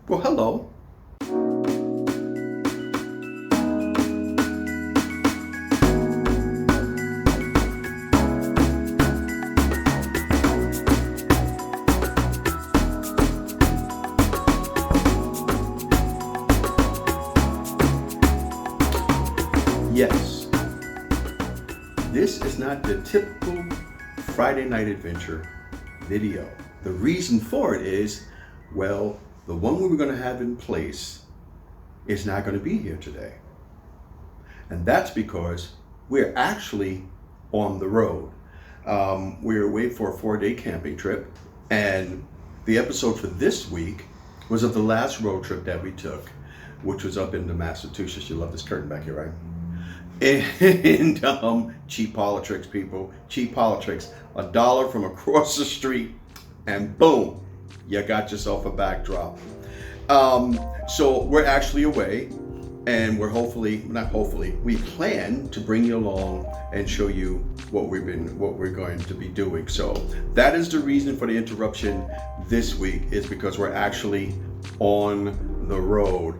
Well, hello. Yes, this is not the typical Friday night adventure video. The reason for it is, well, the one we were going to have in place is not going to be here today. And that's because we're actually on the road. We're away for a 4-day camping trip, and the episode for this week was of the last road trip that we took, which was up into Massachusetts. You love this curtain back here, right? And cheap politics, people, cheap politics. $1 from across the street, and boom, you got yourself a backdrop. So we're actually away, and we plan to bring you along and show you what we're going to be doing. So that is the reason for the interruption this week, is because we're actually on the road.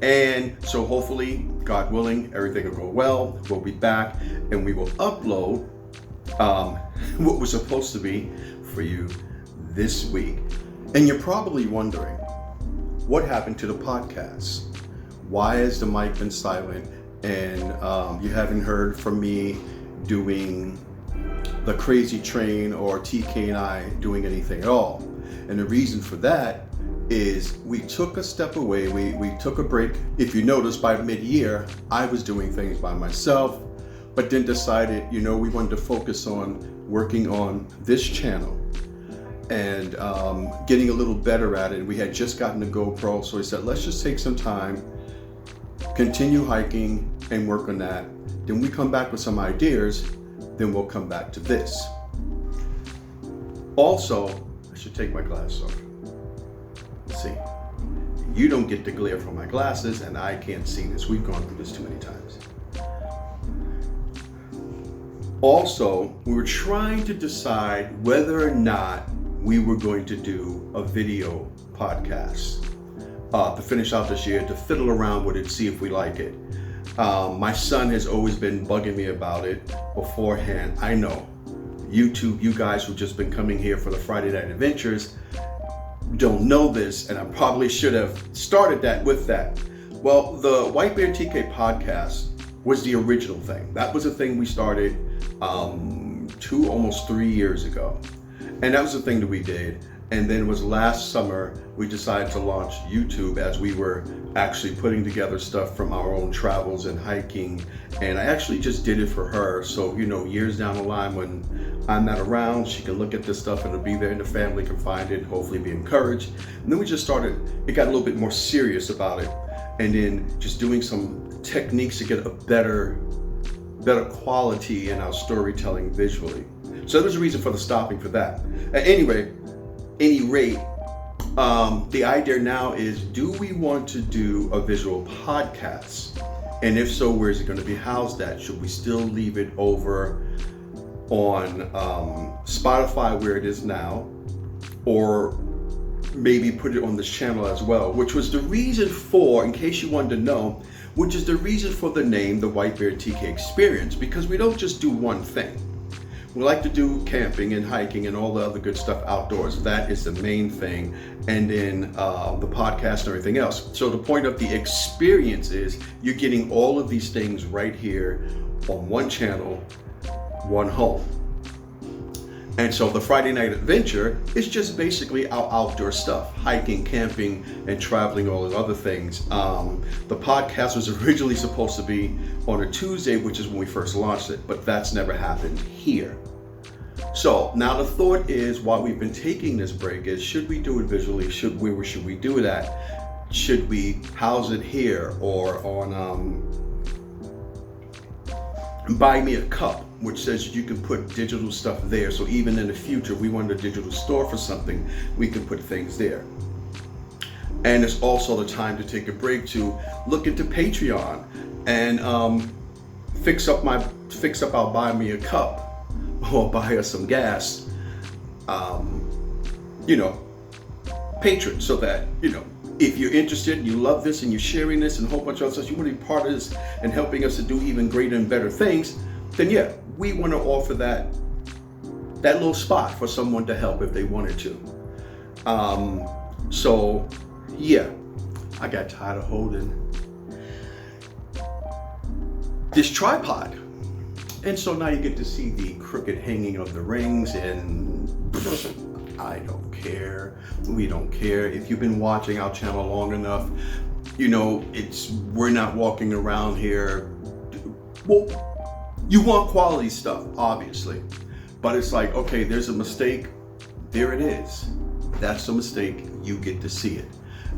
And so hopefully, God willing, everything will go well. We'll be back and we will upload what was supposed to be for you this week. And you're probably wondering, what happened to the podcast? Why has the mic been silent? And you haven't heard from me doing the Crazy Train or TK and I doing anything at all. And the reason for that is we took a step away, we took a break. If you notice, by mid-year, I was doing things by myself, but then decided, we wanted to focus on working on this channel and getting a little better at it. We had just gotten a GoPro, so we said, let's just take some time, continue hiking and work on that. Then we come back with some ideas, then we'll come back to this. Also, I should take my glasses off. See, you don't get the glare from my glasses, and I can't see this. We've gone through this too many times. Also, we were trying to decide whether or not we were going to do a video podcast to finish out this year, to fiddle around with it, see if we like it. My son has always been bugging me about it beforehand. I know, YouTube, you guys who've just been coming here for the Friday Night Adventures, don't know this, and I probably should have started that with that. Well, the White Bear TK podcast was the original thing. That was a thing we started almost 3 years ago. And that was the thing that we did. And then it was last summer, we decided to launch YouTube as we were actually putting together stuff from our own travels and hiking. And I actually just did it for her. So, years down the line when I'm not around, she can look at this stuff and it'll be there and the family can find it and hopefully be encouraged. And then we just started, it got a little bit more serious about it. And then just doing some techniques to get a better quality in our storytelling visually. So there's a reason for the stopping for that. At any rate, the idea now is, do we want to do a visual podcast? And if so, where is it going to be housed at? Should we still leave it over on Spotify where it is now, or maybe put it on this channel as well? Which was the reason for, in case you wanted to know, which is the reason for the name, the White Bear TK Experience, because we don't just do one thing. We like to do camping and hiking and all the other good stuff outdoors. That is the main thing. And then the podcast and everything else. So the point of the experience is you're getting all of these things right here on one channel, one home. And so the Friday Night Adventure is just basically our outdoor stuff, hiking, camping, and traveling, all those other things. The podcast was originally supposed to be on a Tuesday, which is when we first launched it, but that's never happened here. So now the thought is, while we've been taking this break, is should we do it visually? Where should we do that? Should we house it here or on Buy Me a Cup, which says you can put digital stuff there. So even in the future, if we want a digital store for something, we can put things there. And it's also the time to take a break to look into Patreon and fix up our Buy Me a Cup or buy us some gas, patrons, so that, if you're interested, you love this, and you're sharing this and a whole bunch of other stuff, you want to be part of this and helping us to do even greater and better things, then yeah, we want to offer that little spot for someone to help if they wanted to. So yeah, I got tired of holding this tripod. And so now you get to see the crooked hanging of the rings, and I don't care. We don't care. If you've been watching our channel long enough, you know, we're not walking around here. Well, you want quality stuff, obviously. But it's like, okay, there's a mistake. There it is. That's a mistake. You get to see it.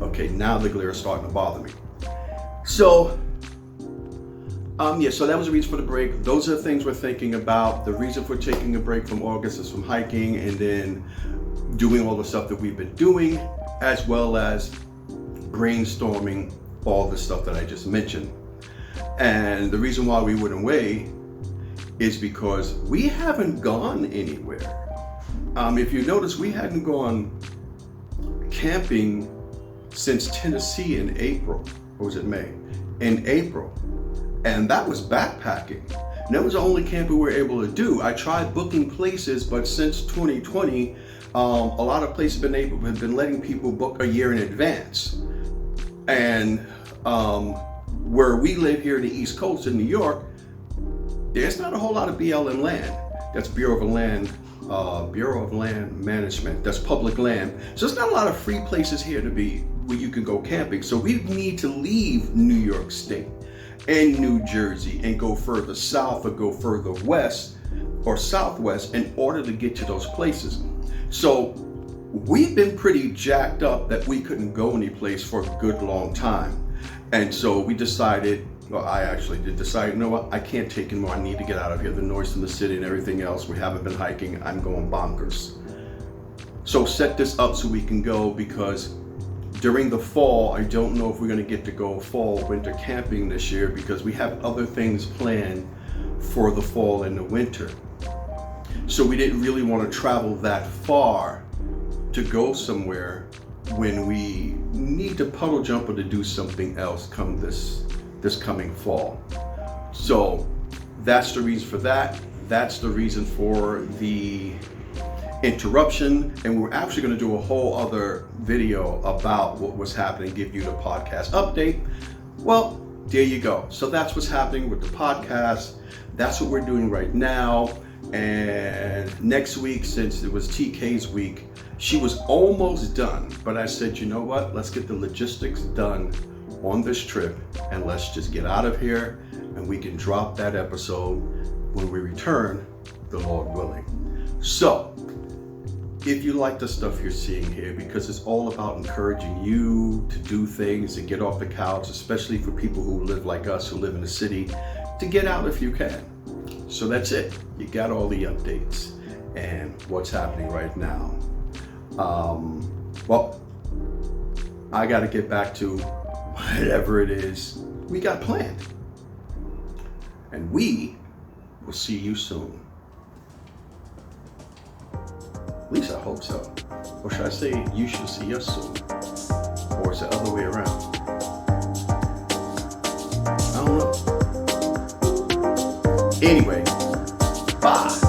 Okay, now the glare is starting to bother me. So, yeah, so that was the reason for the break. Those are the things we're thinking about. The reason for taking a break from August is from hiking and then doing all the stuff that we've been doing, as well as brainstorming all the stuff that I just mentioned. And the reason why we went away is because we haven't gone anywhere. If you notice, we hadn't gone camping since Tennessee in April, or was it May? In April. And that was backpacking. And that was the only camping we were able to do. I tried booking places, but since 2020, a lot of places have been letting people book a year in advance. And where we live here in the East Coast in New York, there's not a whole lot of BLM land. That's Bureau of Land Management. That's public land. So there's not a lot of free places here to be where you can go camping. So we need to leave New York State and New Jersey and go further south or go further west or southwest in order to get to those places. So we've been pretty jacked up that we couldn't go any place for a good long time. And so we decided, well, I actually did decide, you know what, I can't take anymore. I need to get out of here. The noise in the city and everything else. We haven't been hiking. I'm going bonkers. So set this up so we can go, because during the fall, I don't know if we're going to get to go fall, winter camping this year, because we have other things planned for the fall and the winter. So we didn't really want to travel that far to go somewhere when we need to puddle jump or to do something else come this coming fall. So that's the reason for that. That's the reason for the interruption. And we're actually going to do a whole other video about what was happening, give you the podcast update. Well, there you go. So that's what's happening with the podcast. That's what we're doing right now. And next week, since it was TK's week, she was almost done, but I said, you know what, let's get the logistics done on this trip and let's just get out of here, and we can drop that episode when we return, the Lord willing. So if you like the stuff you're seeing here, because it's all about encouraging you to do things and get off the couch, especially for people who live like us, who live in the city, to get out if you can. So that's it. You got all the updates and what's happening right now. Well, I got to get back to whatever it is we got planned. And we will see you soon. At least I hope so. Or should I say, you should see us soon? Or is it the other way around? I don't know. Anyway, bye.